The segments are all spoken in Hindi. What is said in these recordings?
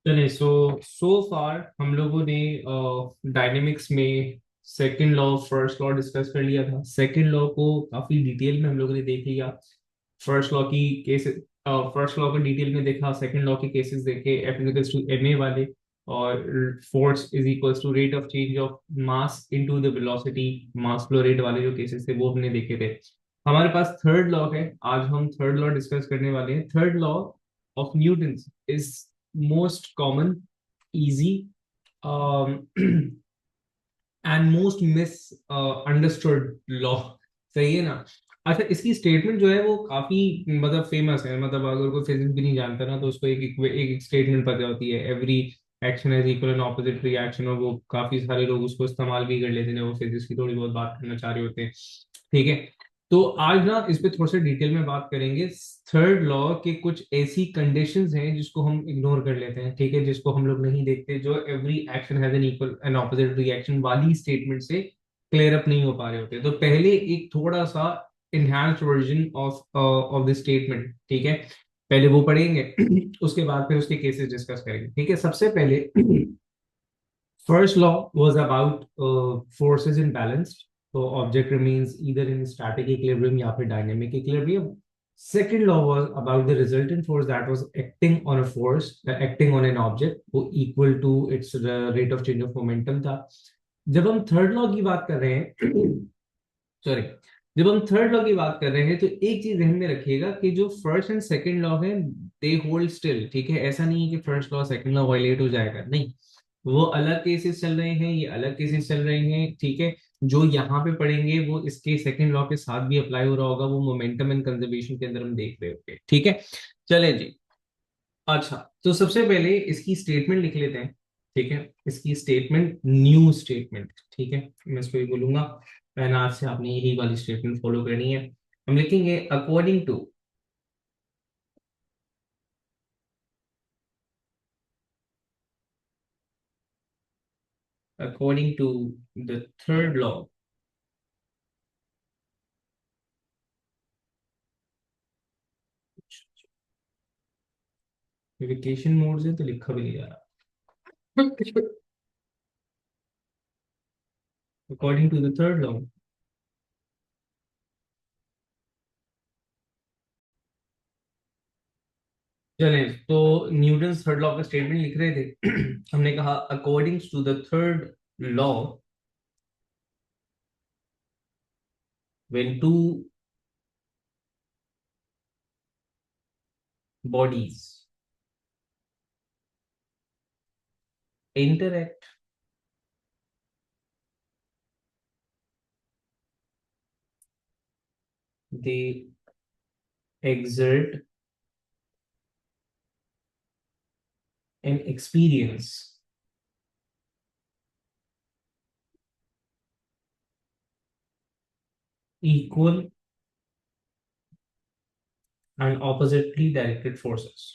चलिए सो फार हम लोगों ने डायनेमिक्स में second law first law discuss कर लिया था। सेकंड लॉ को काफी डिटेल में हम लोगों ने देख लिया। फर्स्ट लॉ की केसेस फर्स्ट लॉ को डिटेल में देखा, सेकंड लॉ के केसेस देखे, F is equals to M A वाले, और force is equals to rate of change of mass into the velocity, mass flow rate वाले जो केसेस थे वो हमने देखे थे। हमारे पास थर्ड लॉ है, आज हम थर्ड लॉ डिस्कस करने वाले हैं। Third law of Newton is most common, easy and most miss understood law. सही है ना? अच्छा, इसकी स्टेटमेंट जो है वो काफी मतलब फेमस है। मतलब अगर कोई फिजिक्स भी नहीं जानता ना तो उसको एक स्टेटमेंट पता होती है, every action is equal and opposite reaction, और वो काफी सारे लोग उसको इस्तेमाल भी कर लेते हैं जब वो फिजिक्स की थोड़ी बहुत बात करना चाह रहे होते हैं। ठीक है, तो आज ना इस पे थोड़ा सा डिटेल में बात करेंगे। थर्ड लॉ के कुछ ऐसी कंडीशंस हैं जिसको हम इग्नोर कर लेते हैं, ठीक है, जिसको हम लोग नहीं देखते, जो every action has an equal and opposite reaction वाली स्टेटमेंट से क्लियर अप नहीं हो पा रहे होते। तो पहले एक थोड़ा सा enhanced version of the statement, ठीक है, पहले वो पढ़ेंगे उसके बाद फिर उसके केसेस डिस्कस करेंगे। ठीक है, सबसे पहले first law was about forces in balance, so object remains either in static equilibrium या फिर dynamic equilibrium. Second law was about the resultant force that was acting on a force, acting on an object, वो equal to its rate of change of momentum था। जब हम थर्ड लॉ की बात कर रहे हैं सॉरी, जब हम थर्ड लॉ की बात कर रहे हैं तो एक चीज ध्यान में रखिएगा कि जो फर्स्ट एंड सेकंड लॉ है दे होल्ड स्टिल। ठीक है, ऐसा नहीं है कि first law second law violate हो जाएगा, नहीं, वो अलग केसेस चल रहे हैं, ये अलग केसेस चल रहे हैं। ठीक है, जो यहाँ पे पढ़ेंगे वो इसके सेकंड लॉ के साथ भी अप्लाई हो रहा होगा, वो मोमेंटम एंड कंजर्वेशन के अंदर हम देख रहे होंगे। ठीक है, चलें जी। अच्छा, तो सबसे पहले इसकी स्टेटमेंट लिख लेते हैं। ठीक है, इसकी स्टेटमेंट, न्यू स्टेटमेंट, ठीक है, मैं इसको ये बोलूंगा एंड आज से आपने यही वाली स्टेटमेंट फॉलो करनी है। हम लिखेंगे according to the third law, vacation mode से तो लिखा भी नहीं जा रहा। According to the third law, चले तो न्यूटन थर्ड लॉ का स्टेटमेंट लिख रहे थे। हमने कहा according to the third law, when two bodies interact, they exert an experience equal and oppositely directed forces।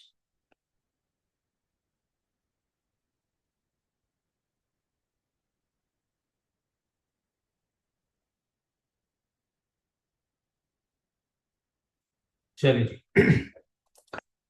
चलिए,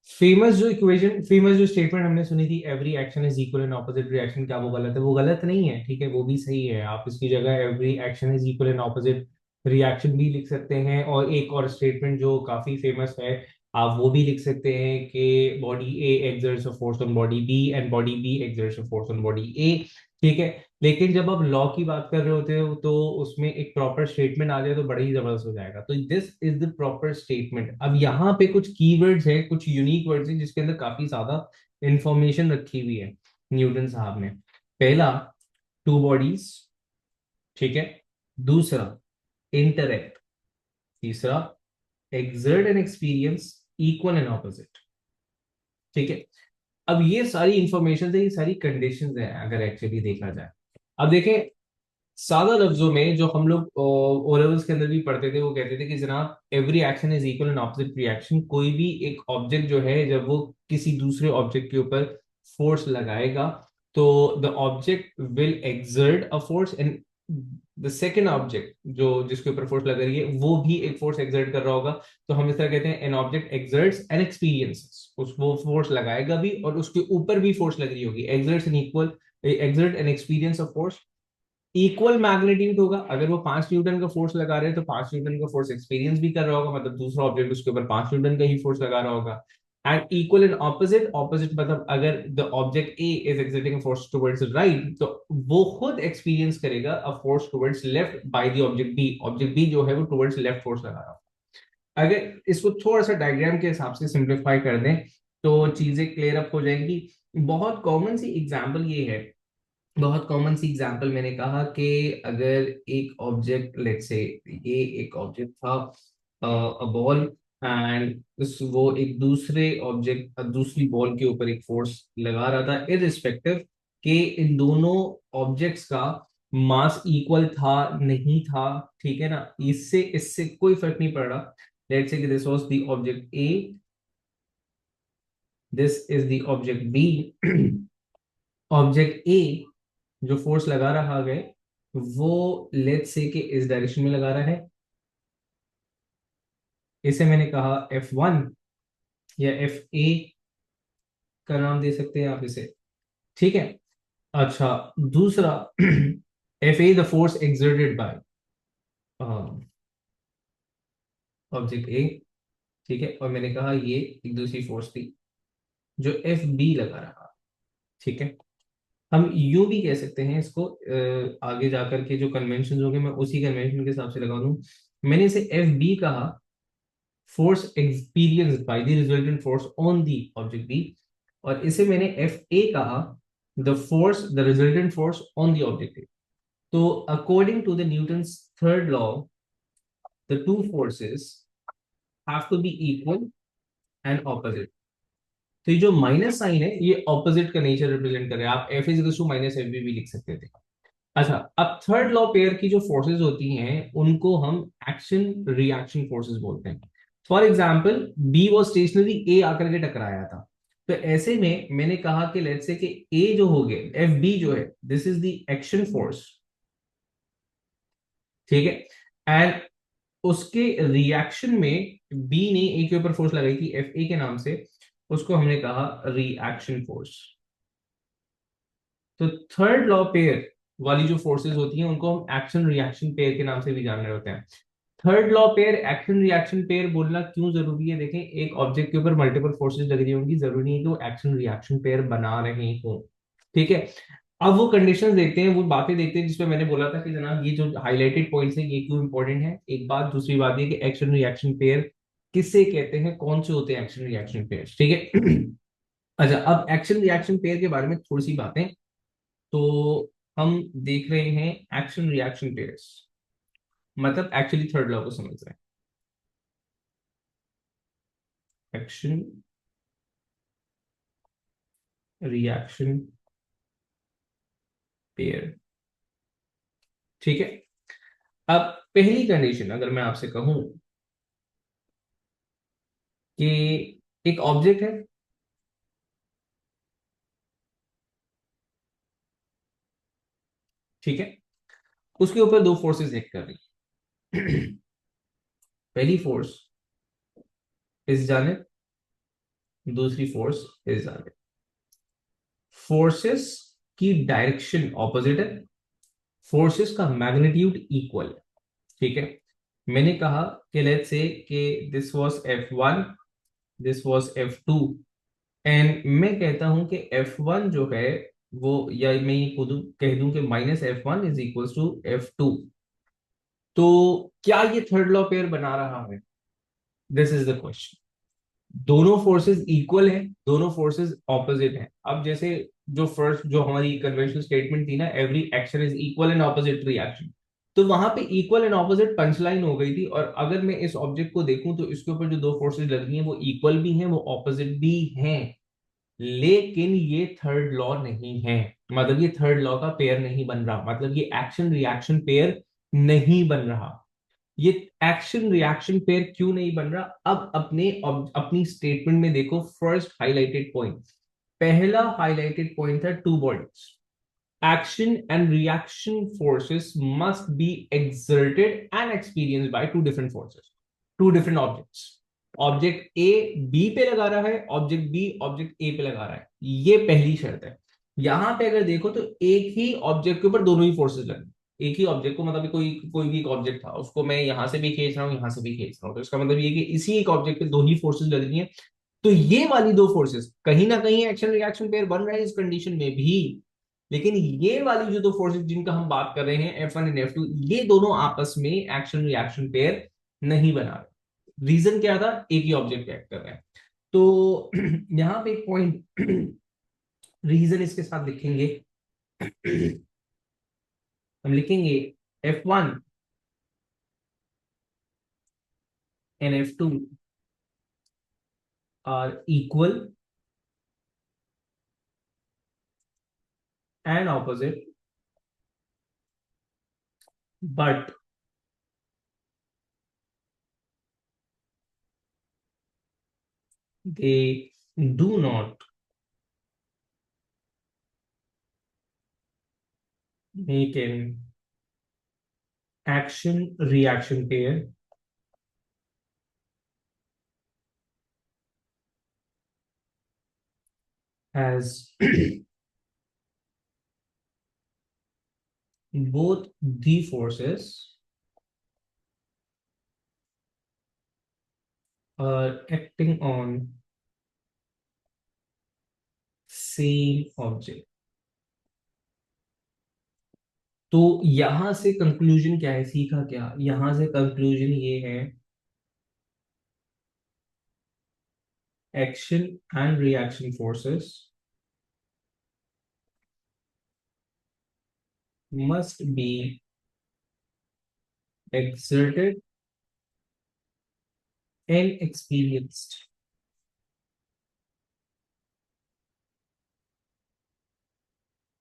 फेमस जो स्टेटमेंट हमने सुनी थी, every action is equal and opposite reaction, क्या वो गलत है? वो गलत नहीं है, ठीक है, वो भी सही है। आप इसकी जगह every action is equal and opposite reaction भी लिख सकते हैं, और एक और स्टेटमेंट जो काफी फेमस है, आप वो भी लिख सकते हैं कि body A exerts a force on body B and body B exerts a force on body A. ठीक है, लेकिन जब आप लॉ की बात कर रहे होते हो तो उसमें एक प्रॉपर स्टेटमेंट आ जाए तो बड़ा ही जबरदस्त हो जाएगा। तो this is the proper statement. अब यहाँ पे कुछ कीवर्ड्स हैं, कुछ यूनिक वर्ड्स हैं जिसके अंदर काफी ज्यादा इंफॉर्मेशन रखी हुई है न्यूटन साहब ने। पहला, टू बॉडीज, ठीक है। दूसरा, इंटरैक्ट। तीसरा, exert an experience equal and opposite. ठीक है, अब ये सारी इंफॉर्मेशन है, ये सारी कंडीशंस है अगर एक्चुअली देखा जाए। अब देखें, सादा लफ्जों में जो हम लोग ओ लेवल्स के अंदर भी पढ़ते थे, वो कहते थे कि जनाब every action is equal and opposite reaction. कोई भी एक ऑब्जेक्ट जो है जब वो किसी दूसरे ऑब्जेक्ट के ऊपर फोर्स लगाएगा तो the object will exert a force, and the second object जो जिसके ऊपर फोर्स लग रही है वो भी एक फोर्स एक्सर्ट कर रहा होगा, तो हम इस तरह कहते हैं an object exerts an experiences, उस वो फोर्स लगाएगा भी और उसके ऊपर भी फोर्स लग रही होगी, exerts an equal, exert an experience of force, equal magnitude होगा। अगर वो 5 न्यूटन का फोर्स लगा रहे हैं तो 5 न्यूटन का फोर्स एक्सपीरियंस भी कर रहा होगा, मतलब दूसरा ऑब्जेक्ट उसके ऊपर 5 न्यूटन का ही फोर्स लगा रहा होगा। And equal and opposite, opposite मतलब अगर the object A is exerting force towards right तो वो खुद एक्सपीरियंस करेगा a force towards left by the object B, object B जो है वो टुवर्ड्स लेफ्ट फोर्स लगा रहा है। अगर इसको थोड़ा सा डायग्राम के हिसाब से सिंप्लीफाई कर दें तो चीजें क्लियर अप हो जाएंगी। बहुत कॉमन सी एग्जांपल ये है, बहुत कॉमन सी एग्जांपल मैंने कहा कि अगर एक ऑब्जेक्ट लेट्स से ये एक ऑब्जेक्ट था अ बॉल, एंड वो एक दूसरे ऑब्जेक्ट दूसरी बॉल के ऊपर एक फोर्स लगा रहा था, इररिस्पेक्टिव कि इन दोनों ऑब्जेक्ट्स का मास इक्वल था नहीं था, ठीक है ना, इससे इससे कोई फर्क नहीं पड़ रहा। लेट्स से कि this was the object A, this is the object B. Object A जो फोर्स लगा रहा है वो लेट्स से कि इस डायरेक्शन में लगा रहा है, इसे मैंने कहा F1 या Fa का नाम दे सकते हैं आप इसे, ठीक है। अच्छा, दूसरा Fa the force exerted by object A, ठीक है, और मैंने कहा ये एक दूसरी फोर्स थी जो Fb लगा रहा, ठीक है। हम यूं भी कह सकते हैं इसको, आगे जाकर के जो कन्वेंशन होंगे मैं उसी कन्वेंशन के हिसाब से लगा दूं। मैंने इसे Fb कहा, force experienced by the resultant force on the object B, और इसे मैंने एफ ए कहा, the resultant force on the object A. तो according to the Newton's third law the two forces have to be equal and opposite. तो ये जो माइनस साइन है ये ऑपोजिट का नेचर रिप्रेजेंट कर रहा है, आप F is to minus F भी लिख सकते थे। अच्छा, अब थर्ड लॉ पेयर की जो फोर्सेस होती हैं उनको हम एक्शन रिएक्शन फोर्सेस बोलते हैं। For example B was stationary, A आकर के टकराया था, तो ऐसे में मैंने कहा कि लेट्स से कि ए जो हो गए एफ बी जो है this is the action force, ठीक है। एंड उसके रिएक्शन में बी ने ए के ऊपर फोर्स लगाई थी एफ ए के नाम से, उसको हमने कहा रिएक्शन फोर्स। तो थर्ड लॉ पेयर वाली जो फोर्सेस होती हैं उनको हम एक्शन रिएक्शन पेयर के नाम से भी जान रहे होते हैं। Third law pair action reaction pair बोलना क्यों जरूरी है, देखें एक ऑब्जेक्ट के ऊपर मल्टीपल फोर्सेस लग रही होंगी, जरूरी नहीं कि वो एक्शन रिएक्शन पेयर बना रहे हो, ठीक है। अब वो कंडीशंस देखते हैं, वो बातें देखते हैं जिसमें मैंने बोला था कि जनाब ये जो हाईलाइटेड पॉइंट्स है ये क्यों इंपॉर्टेंट है, एक बात। दूसरी बात ये कि एक्शन रिएक्शन पेयर किससे कहते हैं, कौन से होते हैं एक्शन रिएक्शन पेयर, ठीक है। अच्छा, अब एक्शन रिएक्शन पेयर के बारे में थोड़ी सी बातें, तो हम देख रहे हैं एक्शन रिएक्शन पेयर्स, मतलब एक्चुअली थर्ड लॉ को समझ रहे हैं, एक्शन रिएक्शन पेयर, ठीक है। अब पहली कंडीशन अगर मैं आपसे कहूं कि एक ऑब्जेक्ट है, ठीक है, उसके ऊपर दो फोर्सेस एक्ट कर रही है। पहली फोर्स इस जानिब, दूसरी फोर्स इस जानिब, फोर्सेस की डायरेक्शन ऑपोजिट है, फोर्सेस का मैग्नीट्यूड इक्वल है, ठीक है। मैंने कहा कि लेट्स से कि this was F1, this was F2, and मैं कहता हूं कि F1 जो है वो, या मैं ये खुद कह दूं कि -F1 is equal to F2, तो क्या ये थर्ड लॉ पेयर बना रहा है, दिस इज द क्वेश्चन। दोनों फोर्सेस इक्वल है, दोनों फोर्सेस ऑपोजिट हैं। अब जैसे जो फर्स्ट जो हमारी कन्वेंशनल स्टेटमेंट थी ना, every action is equal and opposite reaction, तो वहां पे इक्वल एंड ऑपोजिट पंचलाइन हो गई थी, और अगर मैं इस ऑब्जेक्ट को देखूं तो इसके ऊपर जो दो फोर्सेस लग रही हैं वो इक्वल भी हैं वो ऑपोजिट भी हैं, लेकिन ये थर्ड लॉ नहीं है, मतलब ये थर्ड लॉ का पेयर नहीं बन रहा, मतलब ये एक्शन रिएक्शन पेयर नहीं बन रहा। ये एक्शन रिएक्शन पेयर क्यों नहीं बन रहा, अब अपनी स्टेटमेंट में देखो, फर्स्ट हाईलाइटेड पॉइंट, पहला हाईलाइटेड पॉइंट था two bodies, action and reaction forces must be exerted and experienced by two different forces, two different objects. Object A B पे लगा रहा है, ऑब्जेक्ट बी ऑब्जेक्ट ए पे लगा रहा है, ये पहली शर्त है। यहां पे अगर देखो तो एक ही ऑब्जेक्ट के ऊपर दोनों ही फोर्सेस लगे, एक ही ऑब्जेक्ट को, मतलब कोई कोई भी एक ऑब्जेक्ट था, उसको मैं यहां से भी खींच रहा हूँ, यहां से भी खींच रहा हूँ, तो इसका मतलब ये कि इसी एक ऑब्जेक्ट पे दो ही फोर्सेस लग रही हैं। तो ये वाली दो फोर्सेस कहीं ना कहीं एक्शन रिएक्शन पेयर बन रहा है इस कंडीशन में भी, लेकिन ये वाली जो दो फोर्सेस जिनका हम बात कर रहे हैं F1 एंड F2, ये दोनों आपस में एक्शन रिएक्शन पेयर नहीं बना रहे। रीजन क्या था, एक ही ऑब्जेक्ट एक्ट कर रहा है। तो यहां पे एक पॉइंट रीजन इसके साथ लिखेंगे। हम लिखेंगे F1 and F2 are equal and opposite, but they do not make an action reaction pair as both the forces are acting on same object। तो यहां से कंक्लूजन क्या है, सीखा क्या, यहां से कंक्लूजन ये है action and reaction forces must be exerted and experienced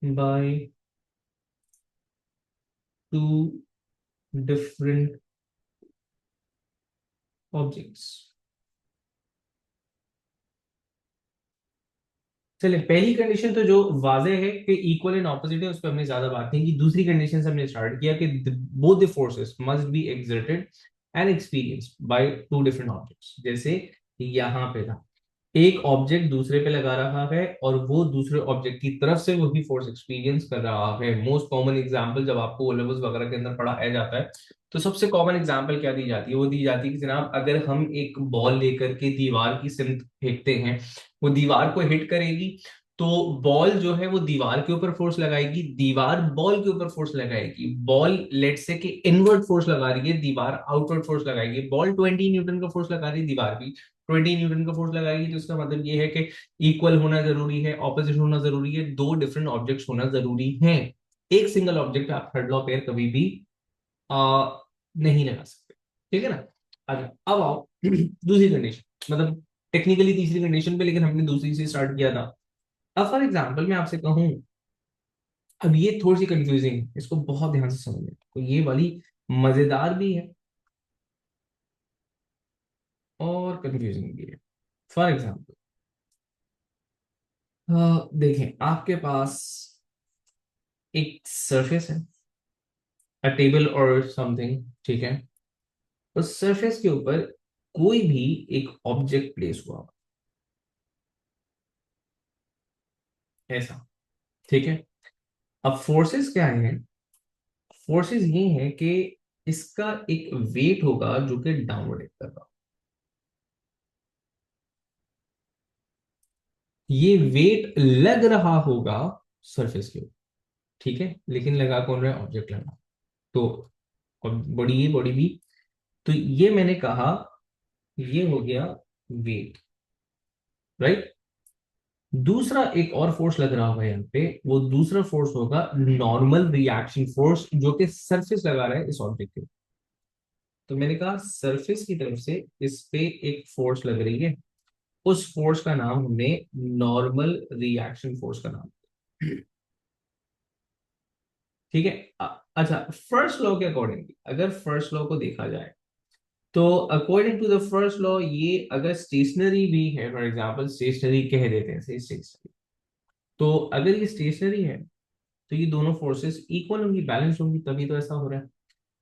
by two different objects। चलिए, पहली कंडीशन तो जो वाजे है कि इक्वल एंड ऑपोजिट है, उस पर हमने ज्यादा बात नहीं की। दूसरी कंडीशन से हमने स्टार्ट किया कि both the forces must be exerted and experienced by two different objects. जैसे यहाँ पे था, एक ऑब्जेक्ट दूसरे पे लगा रहा है और वो दूसरे ऑब्जेक्ट की तरफ से वही फोर्स एक्सपीरियंस कर रहा है। मोस्ट कॉमन एग्जांपल जब आपको ओ लेवल्स वगैरह के अंदर पढ़ाया जाता है, तो सबसे कॉमन एग्जांपल क्या दी जाती है, वो दी जाती है कि जनाब अगर हम एक बॉल लेकर के दीवार की सिमत फेंकते हैं, वो दीवार को हिट करेगी, तो बॉल जो है वो दीवार के ऊपर फोर्स लगाएगी, दीवार बॉल के ऊपर फोर्स लगाएगी। बॉल लेट से कि इनवर्ट फोर्स लगा रही है, दीवार आउटवर्ड फोर्स लगाएगी। बॉल 20 न्यूटन का फोर्स लगा रही है, दीवार भी 20 न्यूटन का फोर्स लगाएगी। तो इसका मतलब ये है कि इक्वल होना जरूरी है, ऑपोजिट होना जरूरी है, दो डिफरेंट ऑब्जेक्ट्स होना जरूरी है। एक सिंगल ऑब्जेक्ट आप थर्ड लॉ पेयर कभी भी आ, नहीं लगा सकते, ठीक है ना। अच्छा, अब आओ दूसरी कंडीशन, मतलब टेक्निकली तीसरी कंडीशन पे, लेकिन हमने दूसरी से स्टार्ट किया था। अब फॉर एग्जाम्पल मैं आपसे कहूं, अब ये थोड़ी सी कंफ्यूजिंग है, इसको बहुत ध्यान से समझना, तो ये वाली मजेदार भी है और कंफ्यूजिंग भी है। फॉर एग्जाम्पल देखें, आपके पास एक सरफेस है, अ टेबल और समथिंग, ठीक है। उस सरफेस के ऊपर कोई भी एक ऑब्जेक्ट प्लेस हुआ, ऐसा, ठीक है। अब फोर्सेस क्या है, फोर्सेस ये है कि इसका एक वेट होगा जो कि डाउनवर्ड एक्ट कर रहा, ये वेट लग रहा होगा सरफेस के ऊपर, ठीक है, लेकिन लगा कौन रहा है, ऑब्जेक्ट लगा। तो बॉडी ए बॉडी बी, तो ये मैंने कहा ये हो गया वेट, राइट। दूसरा एक और फोर्स लग रहा होगा यहाँ पे, वो दूसरा फोर्स होगा नॉर्मल रिएक्शन फोर्स, जो कि सरफेस लगा रहा है इस ऑब्जेक्ट के। तो मैंने कहा सरफेस की तरफ से इस पे एक फोर्स लग रही है, उस फोर्स का नाम हमने नॉर्मल रिएक्शन फोर्स का नाम, ठीक है। अच्छा, फर्स्ट लॉ के अकॉर्डिंग, अगर फर्स्ट लॉ को देखा जाए, तो according to the first law, ये अगर स्टेशनरी भी है, फॉर एग्जांपल स्टेशनरी कह देते हैं, स्टेशनरी, तो अगर ये स्टेशनरी है, तो ये दोनों फोर्सेस इक्वल होंगी, बैलेंस होंगी, तभी तो ऐसा हो रहा है।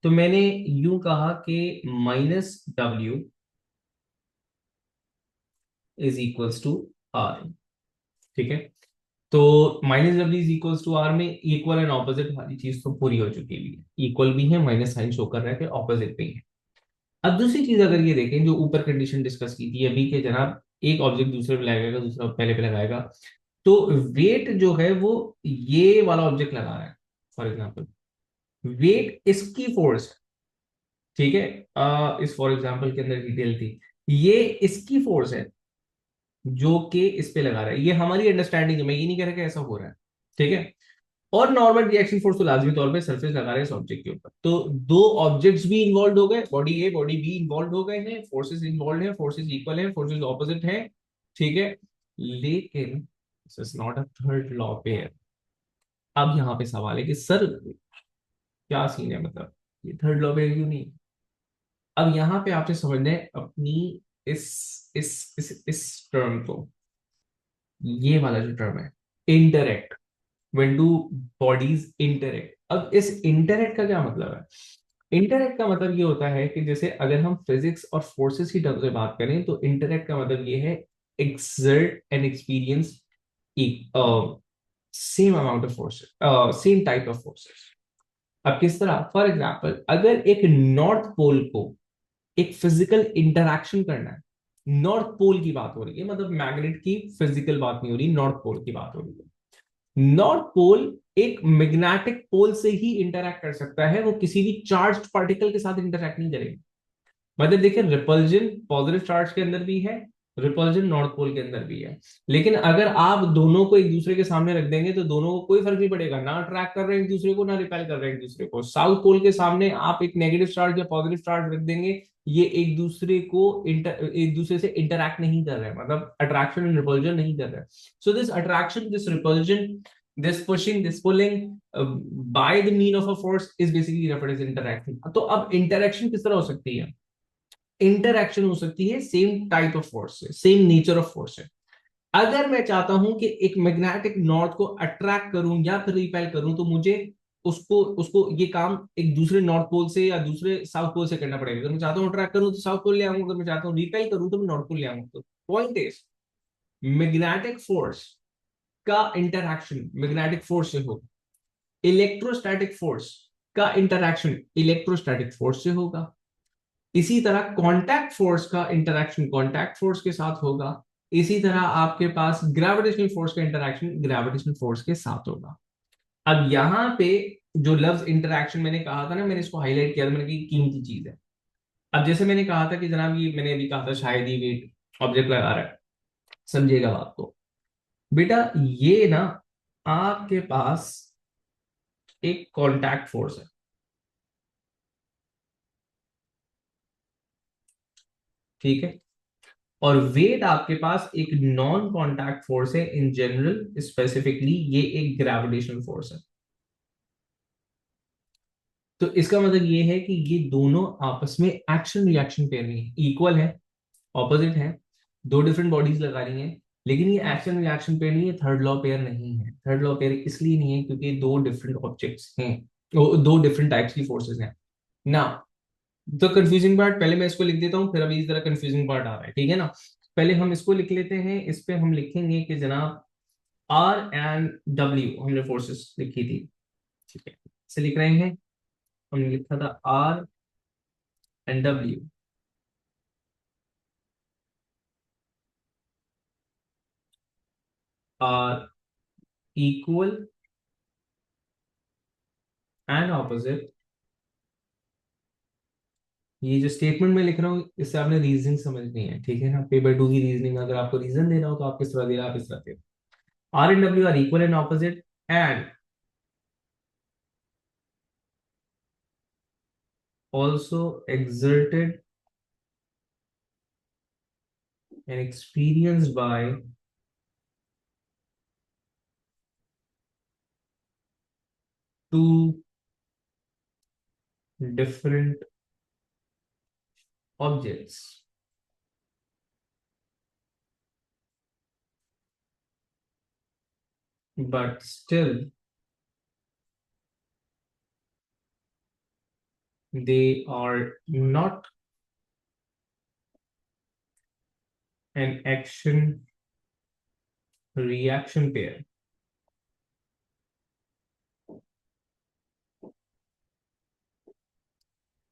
तो मैंने यूं कहा कि -W is equals to R. ठीक है, तो -W is equals to R में इक्वल एंड ऑपोजिट वाली चीज तो पूरी हो चुकी है, इक्वल भी है, माइनस साइन शो कर रहा है कि ऑपोजिट भी है। अब दूसरी चीज अगर ये देखें, जो ऊपर कंडीशन डिस्कस की थी अभी के जनाब, एक ऑब्जेक्ट दूसरे पे लगाएगा, दूसरा पहले पे लगाएगा, तो वेट जो है वो ये वाला ऑब्जेक्ट लगा रहा है, फॉर एग्जाम्पल वेट इसकी फोर्स, ठीक है, इस फॉर एग्जाम्पल के अंदर डिटेल थी, ये इसकी फोर्स है जो कि इस पे लगा रहा है, ये हमारी अंडरस्टैंडिंग है, मैं ये नहीं कह रहा कि ऐसा हो रहा है। ठीक है, और नॉर्मल रिएक्शन फोर्स तो लाजमी तौर पे सरफेस लगा रहे हैं इस ऑब्जेक्ट के ऊपर, तो दो ऑब्जेक्ट्स भी इन्वॉल्व हो गए, body a body be involve हो गए हैं, फोर्सेस इन्वॉल्व हैं, फोर्सेस इक्वल हैं, फोर्सेस ऑपोजिट हैं। ठीक है, लेकिन this is not a third law pair. अब यहाँ पे सवाल है कि सर क्या सीन है, मतलब ये थर्ड लॉ पेयर क्यों नहीं? अब यहाँ पे आपसे समझना है अपनी इस टर्म को, ये वाला जो टर्म है, interact, when do bodies interact. अब इस इंटरेक्ट का क्या मतलब है? इंटरेक्ट का मतलब ये होता है कि जैसे अगर हम फिजिक्स और फोर्सेस की टर्म से बात करें, तो इंटरेक्ट का मतलब ये है exert and experience same amount of forces, same type of forces. अब किस तरह, फॉर एग्जाम्पल अगर एक नॉर्थ पोल को एक फिजिकल इंटरैक्शन करना है, नॉर्थ पोल की बात हो रही है, मतलब मैग्नेट की फिजिकल बात नहीं हो रही, नॉर्थ पोल की बात हो रही है। नॉर्थ पोल एक मैग्नेटिक पोल से ही इंटरैक्ट कर सकता है, वो किसी भी चार्ज्ड पार्टिकल के साथ इंटरैक्ट नहीं करेगा। मतलब देखिए, रिपल्जन पॉजिटिव चार्ज के अंदर भी है, रिपल्जन नॉर्थ पोल के अंदर भी है, लेकिन अगर आप दोनों को एक दूसरे के सामने रख देंगे तो दोनों को कोई फर्क नहीं पड़ेगा, ना अट्रैक्ट कर रहे हैं एक दूसरे को, ना रिपेल कर रहे हैं एक दूसरे को। साउथ पोल के सामने आप एक नेगेटिव चार्ज या पॉजिटिव चार्ज रख देंगे, ये एक दूसरे से इंटरैक्ट नहीं कर रहे हैं, मतलब अट्रैक्शन एंड रिपल्जन नहीं कर रहे हैं। So this attraction, this repulsion, this pushing, this pulling by the mean of a force is basically referred as interaction. तो अब इंटरैक्शन किस तरह हो सकती है? इंटरैक्शन हो सकती है सेम टाइप ऑफ फोर्स से, सेम नेचर ऑफ फोर्स से। अगर मैं चाहता हूं कि एक मैग्नेटिक नॉर्थ को अट्रैक्ट करूं या फिर रिपेल करूं, तो मुझे उसको उसको ये काम एक दूसरे नॉर्थ पोल से या दूसरे साउथ पोल से करना पड़ेगा। अगर मैं चाहता हूं अट्रैक्ट करूं तो साउथ पोल ले आऊंगा, अगर मैं चाहता हूं रिपेल करूं तो मैं नॉर्थ पोल ले आऊंगा। तो पॉइंट इज, मैग्नेटिक फोर्स का इंटरैक्शन मैग्नेटिक फोर्स से होगा, इलेक्ट्रोस्टैटिक फोर्स का इंटरैक्शन इलेक्ट्रोस्टैटिक फोर्स से होगा, इसी तरह कांटेक्ट फोर्स का इंटरैक्शन कांटेक्ट फोर्स के साथ होगा, इसी तरह आपके पास ग्रेविटेशनल फोर्स का इंटरैक्शन ग्रेविटेशनल फोर्स के साथ होगा। अब यहां पे जो लफ्ज इंटरैक्शन मैंने कहा था ना, मैंने इसको हाईलाइट किया था, मैंने कहा कीमती चीज है। अब जैसे मैंने कहा था कि जनाब, ये मैंने अभी कहा था शायद ही वेट ऑब्जेक्ट लगा रहा है, समझिएगा बात को बेटा, ये ना आपके पास एक कांटेक्ट फोर्स है, ठीक है, और वेट आपके पास एक नॉन कांटेक्ट फोर्स है इन जनरल, स्पेसिफिकली ये एक ग्रेविटेशनल फोर्स है। तो इसका मतलब ये है कि ये दोनों आपस में एक्शन रिएक्शन पेयर नहीं है, इक्वल है, ऑपोजिट है, दो डिफरेंट बॉडीज लगा रही हैं, लेकिन ये एक्शन रिएक्शन पेयर नहीं है, थर्ड लॉ पेयर नहीं है। थर्ड लॉ पेयर इसलिए नहीं है क्योंकि दो डिफरेंट ऑब्जेक्ट्स हैं, दो डिफरेंट टाइप्स की फोर्सेस हैं ना। तो कंफ्यूजिंग पार्ट पहले मैं इसको लिख देता हूँ, फिर अभी इस तरह कंफ्यूजिंग पार्ट आ रहा है, ठीक है ना। पहले हम इसको लिख लेते हैं, इस पे हम लिखेंगे कि जनाब आर एंड डब्ल्यू हमने फोर्सेस लिखी थी, ठीक है, इसे लिख रहे हैं, हमने लिखा था R and W are equal and opposite. ये जो स्टेटमेंट में लिख रहा हूँ, इससे आपने रीजनिंग समझनी है, ठीक है ना, पेपर टू की रीजनिंग, अगर आपको रीजन देना हो तो आप किस तरह दे रहे हैं, आप इस तरह दे, R and W are equal and opposite, and also exerted and experienced by two different objects, but still they are not an action reaction pair.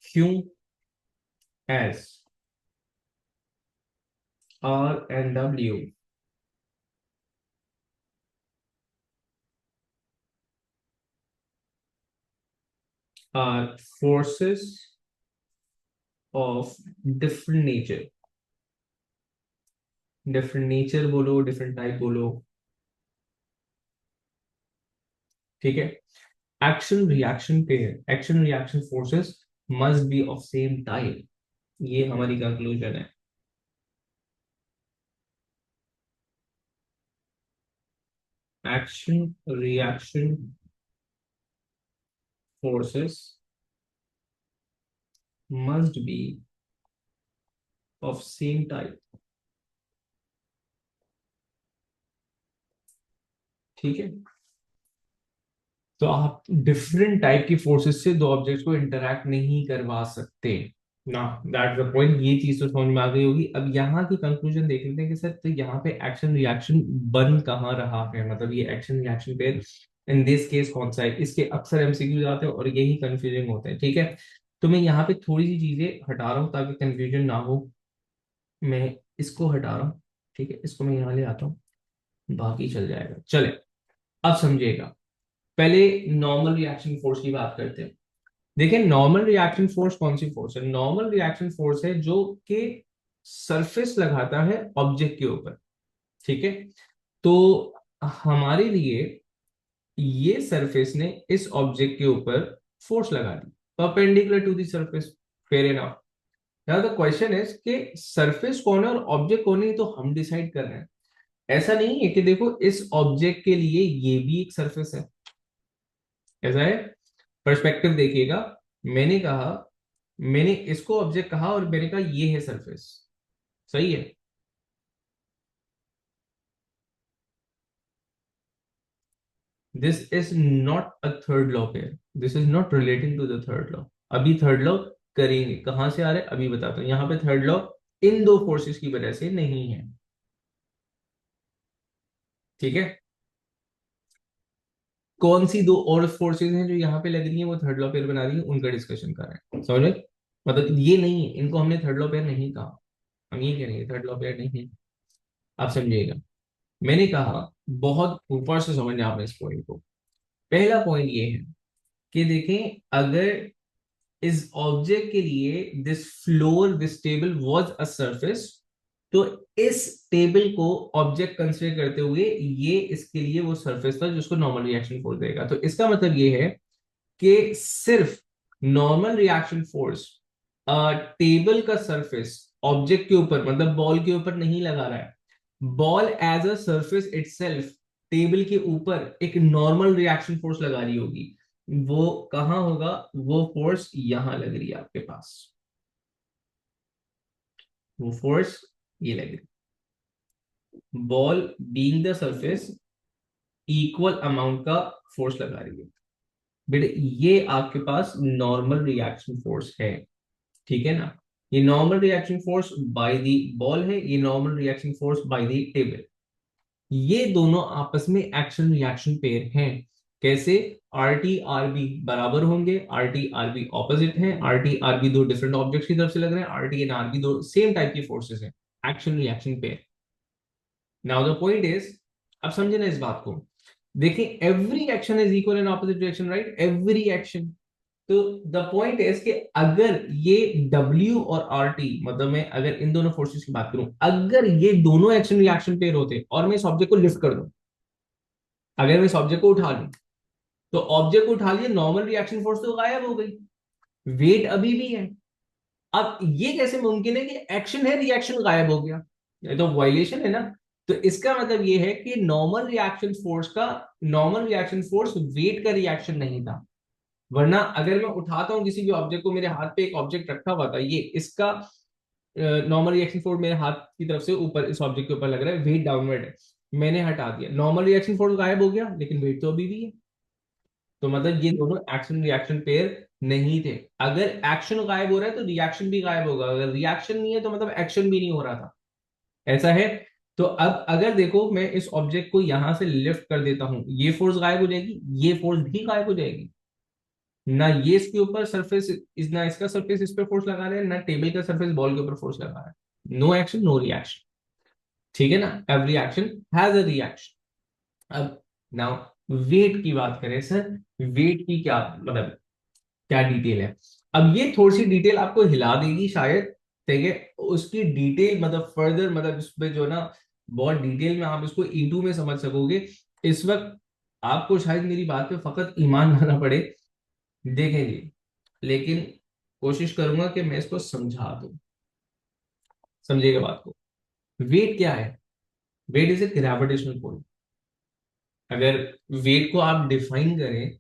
Q as R and W are forces of different nature. Different nature बोलो, डिफरेंट टाइप बोलो, ठीक है। Action reaction pair, action reaction forces must be of same type, ये हमारी कंक्लूजन है। Action reaction forces must be of same type, ठीक है। तो आप डिफरेंट टाइप की फोर्सेस से दो ऑब्जेक्ट्स को इंटरैक्ट नहीं करवा सकते ना, दैट्स द पॉइंट। ये चीज तो समझ में आ गई होगी। अब यहाँ की कंक्लूजन देख लेते हैं कि सर तो यहाँ पे एक्शन रिएक्शन बन कहाँ रहा है, मतलब ये action reaction pair in this case कौन सा है। इसके अक्सर एमसीक्यूज आते हैं और यही कंफ्यूजिंग होते हैं, ठीक है। तो मैं यहाँ पे थोड़ी सी चीजें हटा रहा हूँ ताकि कंफ्यूजन ना हो। मैं इसको हटा रहा हूँ, ठीक है, इसको मैं यहाँ ले आता हूँ, बाकी चल जाएगा। चले, अब समझिएगा। पहले नॉर्मल रिएक्शन फोर्स की बात करते हैं। देखिए नॉर्मल रिएक्शन फोर्स कौन सी फोर्स है? नॉर्मल रिएक्शन फोर्स है जो कि सरफेस लगाता है ऑब्जेक्ट के ऊपर, ठीक है। तो हमारे लिए ये सरफेस ने इस ऑब्जेक्ट के ऊपर फोर्स लगा दी perpendicular to the surface, fair enough. Now the question is कि सरफेस कौन है और ऑब्जेक्ट कौन है, ये तो हम डिसाइड कर रहे हैं। ऐसा नहीं है कि देखो इस ऑब्जेक्ट के लिए ये भी एक सरफेस है, ऐसा है। पर्सपेक्टिव देखिएगा, मैंने कहा, मैंने इसको ऑब्जेक्ट कहा और मैंने कहा ये है सरफेस, सही है। This is not a third law pair, this is not relating to the third law. अभी थर्ड लॉ करेंगे, कहां से आ रहे हैं अभी बताता हूं। यहां पे थर्ड लॉ इन दो फोर्सेस की वजह से नहीं है, ठीक है। कौन सी दो और फोर्सेस हैं जो यहाँ पे लग रही हैं वो थर्ड लॉ पेयर बना रही है, उनका डिस्कशन कर रहे हैं, समझ में। मतलब ये नहीं है, इनको हमने थर्ड लॉ पेयर नहीं कहा, हम ये कह रहे हैं थर्ड लॉ पेयर नहीं है। आप समझिएगा, मैंने कहा बहुत ऊपर से समझना आपने इस पॉइंट को। पहला पॉइंट ये है कि देखें, अगर इस ऑब्जेक्ट के लिए this floor this table was a surface, तो इस टेबल को ऑब्जेक्ट कंसीडर करते हुए ये इसके लिए वो सरफेस था जिसको नॉर्मल रिएक्शन फोर्स देगा। तो इसका मतलब ये है कि सिर्फ नॉर्मल रिएक्शन फोर्स टेबल का सरफेस ऑब्जेक्ट के ऊपर मतलब बॉल के ऊपर नहीं लगा रहा है। Ball as a surface itself table के ऊपर एक नॉर्मल रिएक्शन फोर्स लगा रही होगी। वो कहां होगा? वो फोर्स यहां लग रही है आपके पास, वो फोर्स ये लग रही। Ball being the surface equal amount का फोर्स लगा रही है। बेटे ये आपके पास नॉर्मल रिएक्शन फोर्स है, ठीक है ना। ये normal reaction force by the ball है, ये normal reaction force by the table. ये दोनों आपस में एक्शन रिएक्शन पेयर हैं। कैसे? आर टी आर बी बराबर होंगे, R T R B opposite है, आर टी आर बी दो डिफरेंट ऑब्जेक्ट्स की तरफ से लग रहे हैं, R T and R B दो सेम टाइप की फोर्सेस हैं, action reaction pair. Now the point is, अब समझे ना इस बात को। देखिए every action is equal in opposite direction, right, every action. तो द पॉइंट इज कि अगर ये W और RT, मतलब मैं अगर इन दोनों फोर्सेस की बात करूं, अगर ये दोनों एक्शन रिएक्शन पेयर होते और मैं इस ऑब्जेक्ट को लिफ्ट कर दूं, अगर मैं इस ऑब्जेक्ट को उठा लूं, तो ऑब्जेक्ट को उठा लिया, नॉर्मल रिएक्शन फोर्स तो गायब हो गई, वेट अभी भी है। अब ये कैसे मुमकिन है कि एक्शन है रिएक्शन गायब हो गया? ये तो वायलेशन है ना। तो इसका मतलब ये है कि नॉर्मल रिएक्शन फोर्स वेट का रिएक्शन नहीं था। वरना अगर मैं उठाता हूं किसी भी ऑब्जेक्ट को, मेरे हाथ पे एक ऑब्जेक्ट रखा हुआ था, ये इसका नॉर्मल रिएक्शन फोर्स मेरे हाथ की तरफ से ऊपर इस ऑब्जेक्ट के ऊपर लग रहा है, वेट डाउनवर्ड है, मैंने हटा दिया, नॉर्मल रिएक्शन फोर्स गायब हो गया लेकिन वेट तो अभी भी है। तो मतलब ये दोनों एक्शन रिएक्शन पेयर नहीं थे। अगर एक्शन गायब हो रहा है तो रिएक्शन भी गायब होगा, अगर रिएक्शन नहीं है तो मतलब एक्शन भी नहीं हो रहा था, ऐसा है। तो अब अगर देखो मैं इस ऑब्जेक्ट को यहां से लिफ्ट कर देता हूं, ये फोर्स गायब हो जाएगी, ये फोर्स भी गायब हो जाएगी। ना ये इसके ऊपर सरफेस, ना इसका सरफेस इस पे फोर्स लगा रहा है, ना टेबल का सरफेस बॉल के ऊपर फोर्स लगा रहा है। नो एक्शन नो रिएक्शन, ठीक है ना। Every action has a reaction. अब नाउ वेट की बात करें सर, वेट की क्या मतलब क्या डिटेल है। अब ये थोड़ी सी डिटेल आपको हिला देगी शायद, ठीक है। उसकी डिटेल मतलब फर्दर मतलब इस पे जो ना बहुत डिटेल में आप इसको E2 में समझ सकोगे। इस वक्त आपको शायद मेरी बात पे फकत ईमान लाना पड़े, देखेंगे, लेकिन कोशिश करूंगा कि मैं इसको समझा दूं। समझिएगा बात को। वेट क्या है? Weight is a gravitational force. अगर वेट को आप डिफाइन करें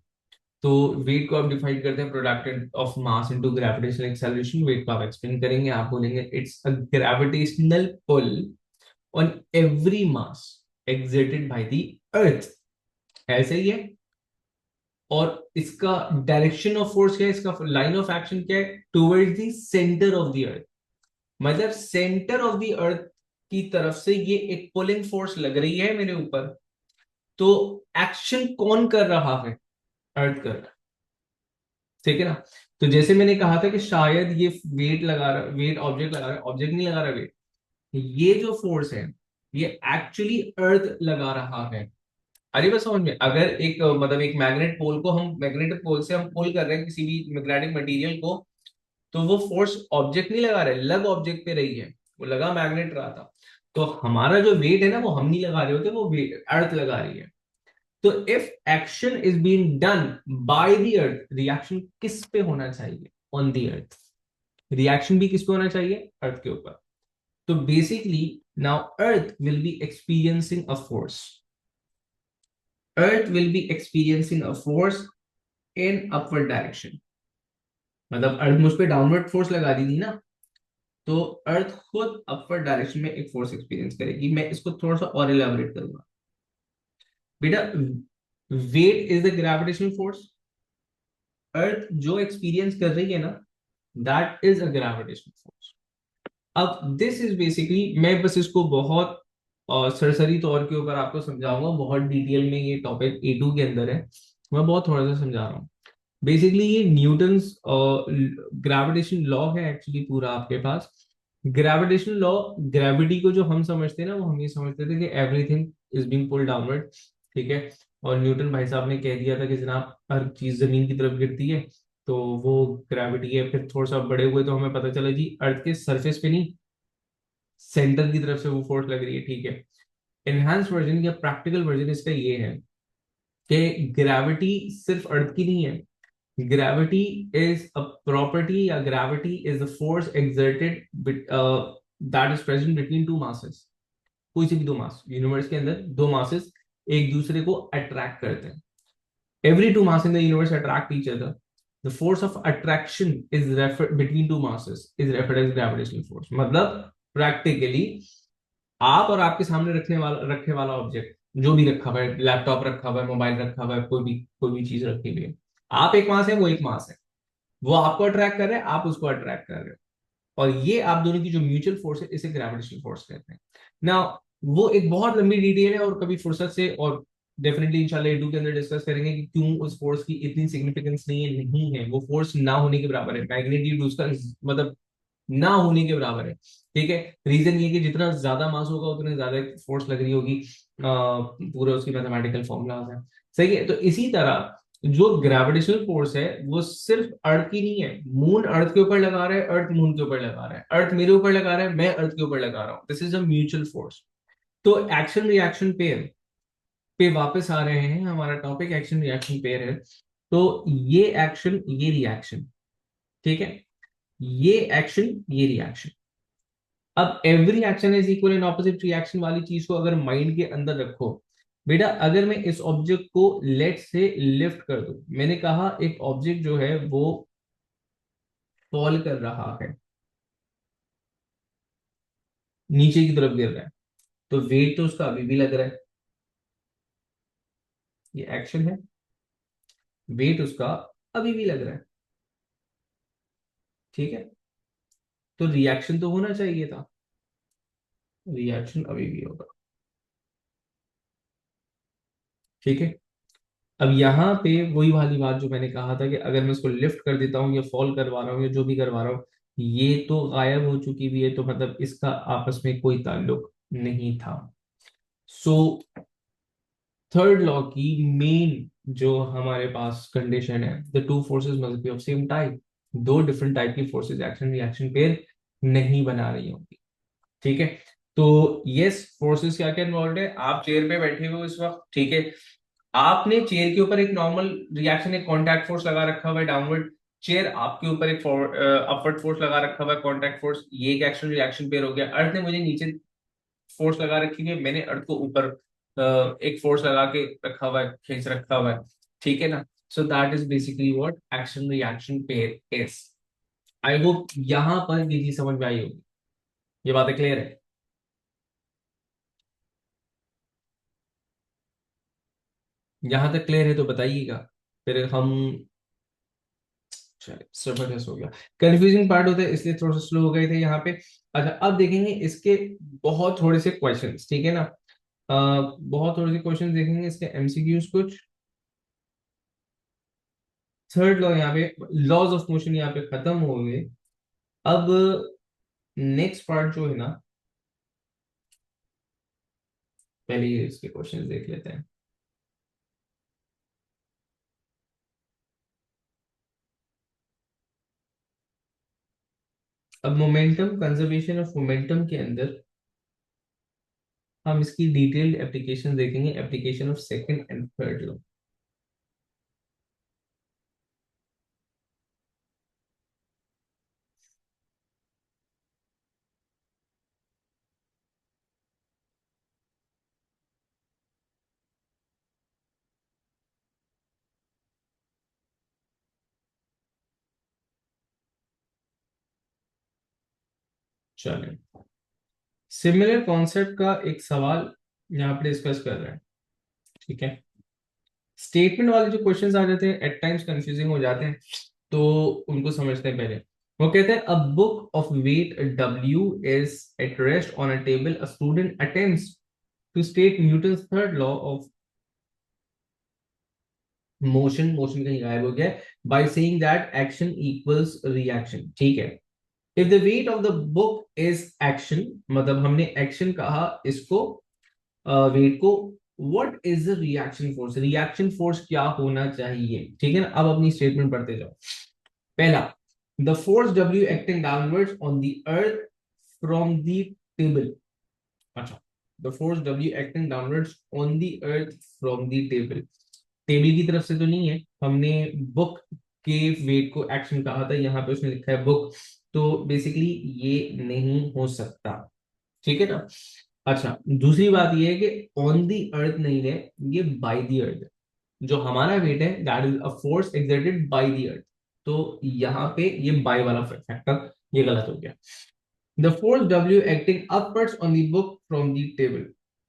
तो वेट को आप डिफाइन करते हैं product of mass into gravitational acceleration. Weight को आप एक्सप्लेन करेंगे, आप बोलेंगे it's a gravitational pull on every mass exerted by the earth. ऐसे ही है। और इसका डायरेक्शन ऑफ फोर्स क्या है, इसका लाइन ऑफ एक्शन क्या है, towards the centre of the earth. मतलब सेंटर ऑफ द अर्थ की तरफ से ये एक पुलिंग फोर्स लग रही है मेरे ऊपर। तो एक्शन कौन कर रहा है? अर्थ कर रहा है, ठीक है ना। तो जैसे मैंने कहा था कि शायद ये वेट लगा रहा, वेट ऑब्जेक्ट लगा रहा है, ऑब्जेक्ट नहीं लगा रहा वेट, ये जो फोर्स है ये एक्चुअली अर्थ लगा रहा है। अरे बस समझ में, अगर एक मतलब एक मैग्नेट पोल को हम, मैग्नेटिक पोल से हम पुल कर रहे हैं किसी भी मैग्नेटिक मटेरियल को, तो वो फोर्स ऑब्जेक्ट नहीं लगा रहे, लग ऑब्जेक्ट पे रही है, वो लगा मैग्नेट रहा था। तो हमारा जो वेट है ना वो हम नहीं लगा रहे होते, वो अर्थ लगा रही है। तो if action is being done by the earth, reaction किस पे होना चाहिए? On the earth. रिएक्शन भी किस पे होना चाहिए? अर्थ के ऊपर। तो basically now earth will be experiencing a force, earth will be experiencing a force in upward direction. मतलब अर्थ मुझ पे डाउनवर्ड फोर्स लगा दी थी ना, तो अर्थ खुद अपवर्ड डायरेक्शन में एक फोर्स एक्सपीरियंस करेगी। मैं इसको थोड़ा सा और इलेबोरेट करूंगा बेटा। Weight is the gravitational force, earth जो एक्सपीरियंस कर रही है ना, that is a gravitational force. अब दिस इज बेसिकली, मैं बस इसको बहुत सरसरी तौर के ऊपर आपको समझाऊंगा, बहुत डिटेल में ये टॉपिक A2 के अंदर है, मैं बहुत थोड़ा सा समझा रहा हूँ। बेसिकली ये न्यूटन्स ग्रेविटेशन लॉ है एक्चुअली पूरा आपके पास। ग्रेविटेशन लॉ, ग्रेविटी को जो हम समझते हैं ना, वो हम ये समझते थे कि everything is being pulled downward, ठीक है। और न्यूटन भाई साहब ने कह दिया था कि जनाब हर चीज जमीन की तरफ गिरती है, तो वो ग्रेविटी है। फिर थोड़ा सा बड़े हुए तो हमें पता चला जी अर्थ के सरफेस पे नहीं, सेंटर की तरफ से वो फोर्स लग रही है, ठीक है। एनहांस वर्जन या प्रैक्टिकल वर्जन इसका ये है कि ग्रेविटी सिर्फ अर्थ की नहीं है। Gravity is a property, या gravity is a force exerted that is present between two masses। कोई से भी दो मास यूनिवर्स के अंदर, दो मासेस एक दूसरे को अट्रैक्ट करते हैं। Every two mass in the universe attract each other. The force of attraction is referred between two masses is referred as gravitational force। मतलब प्रैक्टिकली आप और आपके सामने रखने वाला ऑब्जेक्ट, जो भी रखा हुआ है, लैपटॉप रखा हुआ है, मोबाइल रखा हुआ है, कोई भी चीज रखी हुई है, आप एक मास है, वो एक मास है। वो आपको अट्रैक्ट कर रहे हैं, आप उसको अट्रैक्ट कर रहे हो, और ये आप दोनों की जो म्यूचुअल फोर्स है इसे ग्रेविटेशनल फोर्स कहते हैं ना। वो एक बहुत लंबी डिटेल है, और कभी फुर्सत से और डेफिनेटली इंशाल्लाह A2 के अंदर डिस्कस करेंगे कि क्यों उस फोर्स की इतनी सिग्निफिकेंस नहीं है, वो फोर्स ना होने के बराबर है, मैग्नीट्यूड उसका मतलब ना होने के बराबर है, ठीक है। रीजन ये कि जितना ज्यादा मास होगा उतने ज्यादा फोर्स लग रही होगी, पूरा उसकी मैथमेटिकल फॉर्मूलाज है, सही है। तो इसी तरह जो ग्रेविटेशनल फोर्स है वो सिर्फ अर्थ की नहीं है। मून अर्थ के ऊपर लगा रहा है, अर्थ मून के ऊपर लगा रहा है, अर्थ मेरे ऊपर लगा रहा है, मैं अर्थ के ऊपर लगा रहा हूं, this is a mutual force. तो एक्शन रिएक्शन पेयर पे वापस आ रहे हैं, हमारा टॉपिक एक्शन रिएक्शन पेयर है। तो ये एक्शन ये रिएक्शन, ठीक है, ये एक्शन ये रिएक्शन। अब every action is equal and opposite reaction वाली चीज को अगर माइंड के अंदर रखो बेटा, अगर मैं इस ऑब्जेक्ट को लेट से लिफ्ट कर दूं, मैंने कहा एक ऑब्जेक्ट जो है वो फॉल कर रहा है, नीचे की तरफ गिर रहा है, तो वेट तो उसका अभी भी लग रहा है, ये एक्शन है, वेट उसका अभी भी लग रहा है। ठीक है, तो रिएक्शन तो होना चाहिए था, रिएक्शन अभी भी होगा। ठीक है, अब यहाँ पे वही वाली बात जो मैंने कहा था कि अगर मैं इसको लिफ्ट कर देता हूँ या फॉल करवा रहा हूँ या जो भी करवा रहा हूँ, ये तो गायब हो चुकी हुई है, तो मतलब इसका आपस में कोई ताल्लुक नहीं था। सो थर्ड लॉ की मेन जो हमारे पास कंडीशन है, the two forces must be of same type, दो डिफरेंट टाइप की फोर्सेस एक्शन रिएक्शन पेयर नहीं बना रही होंगी। ठीक है, तो यस, फोर्सेस क्या क्या इन्वॉल्व है, आप चेयर पे बैठे हुए हो इस वक्त, ठीक है, आपने चेयर के ऊपर एक नॉर्मल रिएक्शन, एक कांटेक्ट फोर्स लगा रखा हुआ है डाउनवर्ड, चेयर आपके ऊपर एक अपवर्ड फोर्स लगा रखा हुआ है कांटेक्ट फोर्स, ये एक एक्शन रिएक्शन पेयर हो गया। अर्थ ने मुझे नीचे फोर्स लगा रखी है, मैंने अर्थ को ऊपर एक फोर्स लगा के रखा हुआ है, खींच रखा हुआ है। ठीक है ना, so that is basically what action reaction pair is. I hope यहां पर ये चीज समझ में आई होगी, ये बातें क्लियर है। यहां तक क्लियर है तो बताइएगा, फिर हम, चलिए जबरदस्त हो गया। कंफ्यूजिंग पार्ट होता है इसलिए थोड़ा सा स्लो हो गए थे यहाँ पे। अच्छा, अब देखेंगे इसके बहुत थोड़े से क्वेश्चंस, ठीक है ना, बहुत थोड़े से क्वेश्चंस देखेंगे इसके, एमसीक्यूज कुछ। थर्ड लॉ यहाँ पे, लॉज ऑफ मोशन यहाँ पे खत्म हो गए। अब नेक्स्ट पार्ट जो है ना, पहले ये इसके क्वेश्चंस देख लेते हैं। अब मोमेंटम, कंजर्वेशन ऑफ मोमेंटम के अंदर हम इसकी डिटेल्ड एप्लीकेशन देखेंगे, application of second and third law. चलिए, सिमिलर कॉन्सेप्ट का एक सवाल यहाँ पे डिस्कस कर रहे हैं। ठीक है, स्टेटमेंट वाले जो क्वेश्चंस आ जाते हैं एट टाइम्स कंफ्यूजिंग हो जाते हैं, तो उनको समझते हैं पहले। वो कहते हैं, a book of weight W is at rest on a table, a student attempts to state Newton's third law of motion, motion कहीं गायब हो गया, by saying that action equals reaction. ठीक है, if the weight of the book is action, मतलब हमने एक्शन कहा इसको, वेट को, what is the reaction force, reaction force क्या होना चाहिए। ठीक है ना, अब अपनी स्टेटमेंट पढ़ते जाओ। पहला, the force W acting downwards on the earth from the table. अच्छा, the force W acting downwards on the earth from the table, table की तरफ से तो नहीं है, हमने बुक के वेट को एक्शन कहा था, यहाँ पे उसने लिखा है बुक, तो बेसिकली ये नहीं हो सकता। ठीक है ना। अच्छा, दूसरी बात ये है कि ऑन दी अर्थ नहीं है, ये बाय दी अर्थ है, जो हमारा वेट है that is a force exerted by the earth, तो यहाँ पे ये बाय वाला फैक्टर ये गलत हो गया। The force W acting upwards on the book from the table,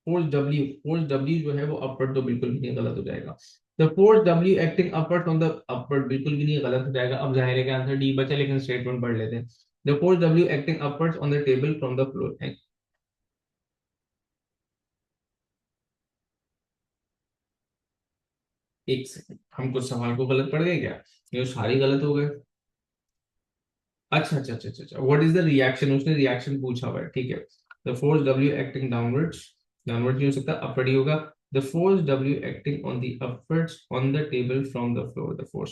force W जो है वो अपवर्ड, तो बिल्कुल भी नहीं, गलत हो जाएगा। The force W acting upward from the upward, बिल्कुल भी नहीं, गलत हो जाएगा। अब जाहिर है कि आंसर डी बचा, लेकिन स्टेटमेंट पढ़ लेते हैं। The force W acting upwards on the table from the floor. एक सेकंड, हम कुछ सवाल को गलत पढ़ गए क्या, ये सारी गलत हो गए। अच्छा अच्छा अच्छा अच्छा अच्छा, व्हाट इज द रिएक्शन, उसने रिएक्शन पूछा हुआ है, ठीक है। The force W acting downwards, downward नहीं हो सकता, अपवर्ड ही होगा। The force W acting on the upwards on the table from the floor, the force,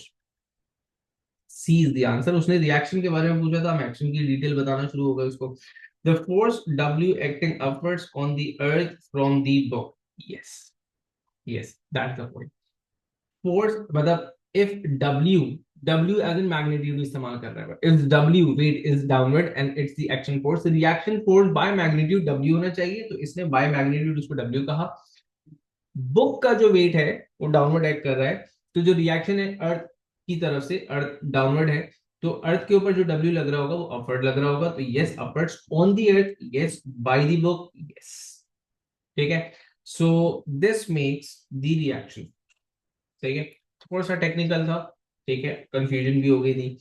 C is the answer. उसने रिएक्शन के बारे में पूछा था, हम एक्शन की डिटेल बताना शुरू होगा उसको। The force W acting upwards on the earth from the book, yes, yes that's the point. Force मतलब if W, W as in magnitude इस्तेमाल कर रहा है, if W weight is downward and it's the action force, reaction force by magnitude W होना चाहिए, तो इसने बाय मैग्नीट्यूड उसको W कहा। बुक का जो वेट है वो डाउनवर्ड एक्ट कर रहा है, तो जो रिएक्शन है अर्थ की तरफ से, अर्थ डाउनवर्ड है, तो अर्थ के ऊपर जो W लग रहा होगा वो अपवर्ड लग रहा होगा, तो yes upwards on the earth, yes by the book, yes. ठीक है, so this makes the reaction. सही है, थोड़ा सा टेक्निकल था, ठीक है, कंफ्यूजन भी हो गई थी।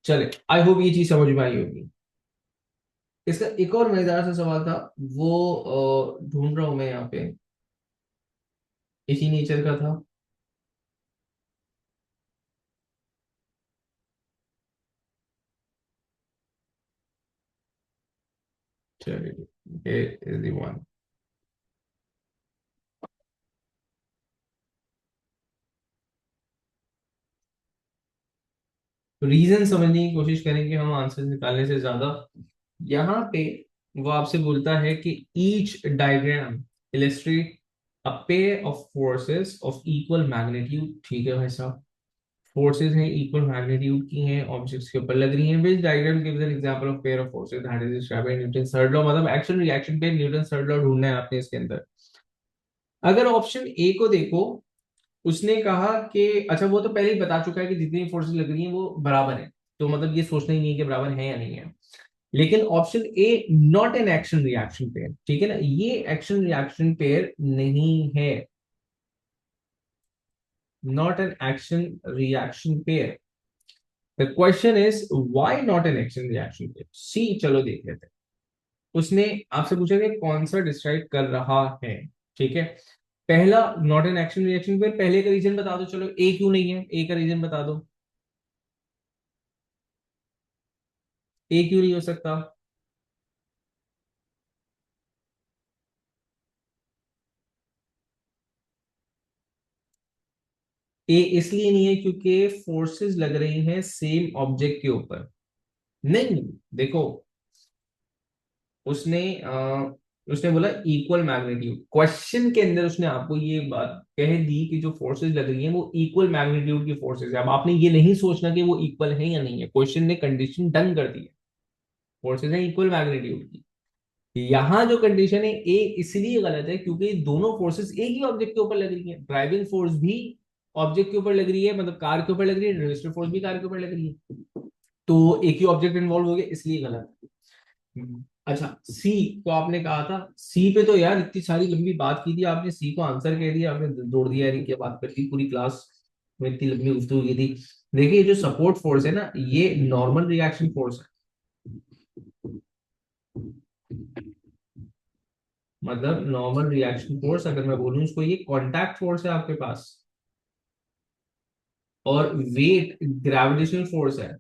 चले, आई होप ये चीज समझ में आई होगी। इसका एक और मजेदार सा सवाल था, वो ढूंढ रहा हूं मैं यहाँ पे, इसी नेचर का था। चलिए, इज द वन। रीजन समझने की कोशिश करेंगे हम आंसर निकालने से ज्यादा। यहाँ पे वो आपसे बोलता है कि each diagram illustrate a pair of forces of equal magnitude. ठीक है भाई साहब, फोर्सेस हैं इक्वल मैग्नीट्यूड की हैं, ऑब्जेक्ट्स के ऊपर लग रही हैं। Which diagram gives an example of pair of forces that is described by Newton third law. मतलब एक्शन रिएक्शन पे न्यूटन थर्ड लॉ ढूंढना है आपने इसके अंदर। अगर ऑप्शन ए को देखो, उसने कहा कि अच्छा, वो तो पहले ही बता चुका है कि जितनी फोर्सेस लग रही हैं वो बराबर है, तो मतलब ये सोचना ही नहीं है कि बराबर है या नहीं है। लेकिन option A not an action reaction pair, ठीक है ना, ये एक्शन रिएक्शन पेयर नहीं है, not an action reaction pair. The question is why not an action reaction pair. See, चलो देख लेते हैं। उसने आपसे पूछा कि कौन सा डिस्क्राइब कर रहा है, ठीक है। पहला not an action reaction pair, पहले का रीजन बता दो, चलो ए क्यों नहीं है, ए का रीजन बता दो। ए क्यों नहीं हो सकता? ए इसलिए नहीं है क्योंकि फोर्सेस लग रही हैं सेम ऑब्जेक्ट के ऊपर। नहीं, देखो, उसने उसने बोला इक्वल मैग्नीट्यूड, क्वेश्चन के अंदर उसने आपको ये बात कह दी कि जो फोर्सेस लग रही हैं वो इक्वल मैग्नीट्यूड की फोर्सेस है। अब आपने ये नहीं सोचना कि वो इक्वल है या नहीं है, क्वेश्चन ने कंडीशन डन कर दी है, फोर्सेस है इक्वल मैग्नीट्यूड की। यहाँ जो कंडीशन है ए इसलिए गलत है क्योंकि दोनों फोर्सेस एक ही ऑब्जेक्ट के ऊपर लग रही है। ड्राइविंग फोर्स भी ऑब्जेक्ट के ऊपर लग रही है, मतलब कार के ऊपर लग रही है, रेजिस्टिव फोर्स भी कार के ऊपर लग रही है, तो एक ही ऑब्जेक्ट इन्वॉल्व हो गया, इसलिए गलत है। अच्छा, सी, तो आपने कहा था सी पे, तो यार इतनी सारी लंबी बात की थी आपने, सी को आंसर कह दिया आपने, जोड़ दिया यार, क्या बात कर दी पूरी क्लास में, इतनी लंबी गुफ्तगू की थी। देखिए, जो सपोर्ट फोर्स है ना, ये नॉर्मल रिएक्शन फोर्स है। मतलब नॉर्मल रिएक्शन फोर्स अगर मैं बोलूं इसको, ये कांटेक्ट फोर्स है आपके पास, और वेट ग्रेविटेशनल फोर्स है।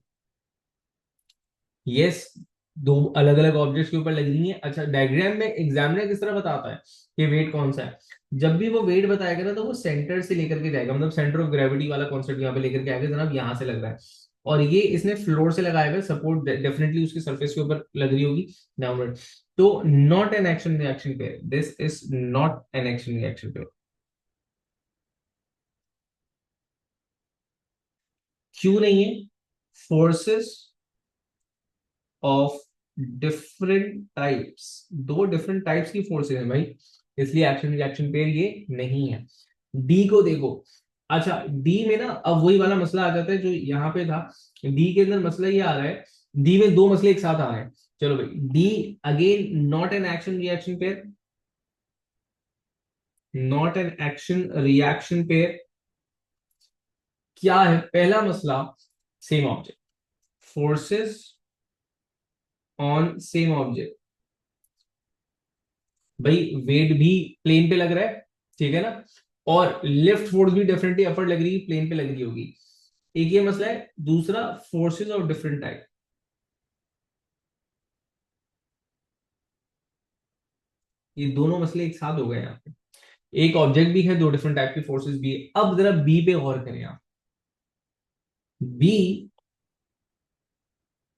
यस, दो अलग अलग ऑब्जेक्ट्स के ऊपर लग रही है। अच्छा, डायग्राम में एग्जामिनर किस तरह बताता है कि वेट कौन सा है? जब भी वो वेट बताएगा ना, तो वो सेंटर से लेकर के जाएगा, मतलब सेंटर ऑफ ग्रेविटी वाला कॉन्सेप्ट यहाँ पे लेकर के आएगा, जनाब यहाँ से लग रहा है। और ये इसने फ्लोर से लगाया हुआ, सपोर्ट डेफिनेटली उसकी सरफेस के ऊपर लग रही होगी डाउनवर्ड। तो not an action reaction pair, this is not an action reaction pair. क्यों नहीं है? फोर्सेस ऑफ डिफरेंट टाइप्स, दो डिफरेंट टाइप्स की फोर्सेस है भाई, इसलिए एक्शन रिएक्शन पेयर ये नहीं है। डी को देखो। अच्छा, डी में ना अब वही वाला मसला आ जाता है जो यहाँ पे था। डी के अंदर मसला ये आ रहा है, डी में दो मसले एक साथ आ रहे हैं। चलो भाई, D again not an action reaction pair, not an action reaction pair. क्या है पहला मसला? Same object, forces on same object. भाई, वेट भी प्लेन पे लग रहा है, ठीक है ना, और लिफ्ट फोर्स भी डेफिनेटली अपर लग रही है, प्लेन पे लग रही होगी। एक ये मसला है, दूसरा फोर्सेस ऑफ डिफरेंट टाइप। ये दोनों मसले एक साथ हो गए यहाँ पे, एक ऑब्जेक्ट भी है, दो डिफरेंट टाइप की फोर्सेस भी है। अब जरा बी पे गौर करें आप। बी,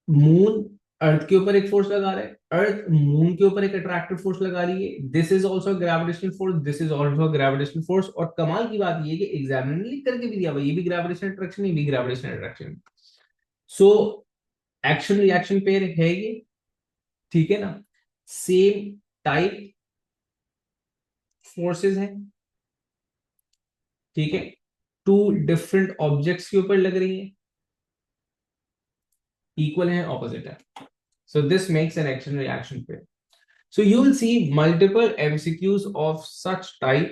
मून अर्थ के ऊपर एक फोर्स लगा रहा है, अर्थ मून के ऊपर एक अट्रैक्टिव फोर्स लगा रही है, this is also gravitational force, this is also gravitational force. और कमाल की बात ये है कि एग्जामिनर ने लिख करके भी दिया भाई, ये भी ग्रेविटेशनल अट्रैक्शन, ये भी gravitational attraction. So action reaction pair है ये, ठीक है ना, सेम टाइप फोर्सेस हैं, ठीक है, टू डिफरेंट ऑब्जेक्ट्स के ऊपर लग रही है, इक्वल है, ऑपोजिट है। So this makes an action reaction pair. So you will see multiple MCQs of such type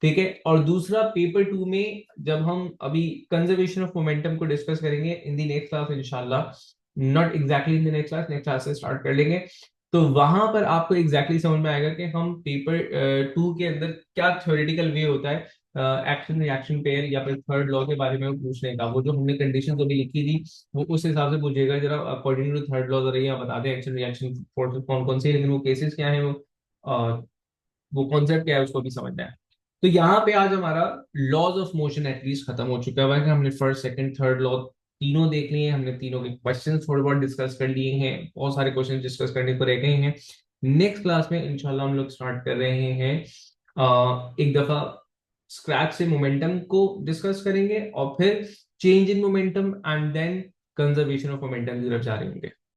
ठीक है। और दूसरा पेपर 2 में जब हम अभी कंजर्वेशन ऑफ मोमेंटम को डिस्कस करेंगे इन दी नेक्स्ट क्लास इंशाल्लाह, not exactly in the next class, next class से स्टार्ट कर लेंगे। तो वहां पर आपको एग्जैक्टली समझ में आएगा कि हम पेपर 2 के अंदर क्या थ्योरेटिकल वे होता है एक्शन रिएक्शन पेयर या फिर थर्ड लॉ के बारे में पूछने का। वो जो हमने कंडीशन अभी लिखी थी वो उस हिसाब से पूछेगा, जरा अकॉर्डिंग टू थर्ड लॉ जरा ये बता दें एक्शन रिएक्शन फोर्स कौन कौन से हैं, लेकिन वो केसेस क्या है, वो कॉन्सेप्ट क्या है उसको भी समझना है। तो यहाँ पे आज हमारा लॉज ऑफ मोशन एटलीस्ट खत्म हो चुका है। हमने फर्स्ट सेकंड थर्ड लॉ तीनों देख लिए हैं, हमने तीनों के क्वेश्चंस थोड़े बहुत डिस्कस कर लिए हैं, बहुत सारे क्वेश्चन डिस्कस करने को रह गए हैं। नेक्स्ट क्लास में इंशाल्लाह हम लोग स्टार्ट कर रहे हैं एक दफा स्क्रैच से मोमेंटम को डिस्कस करेंगे और फिर change in momentum and then conservation of momentum की तरफ जा रहे होंगे।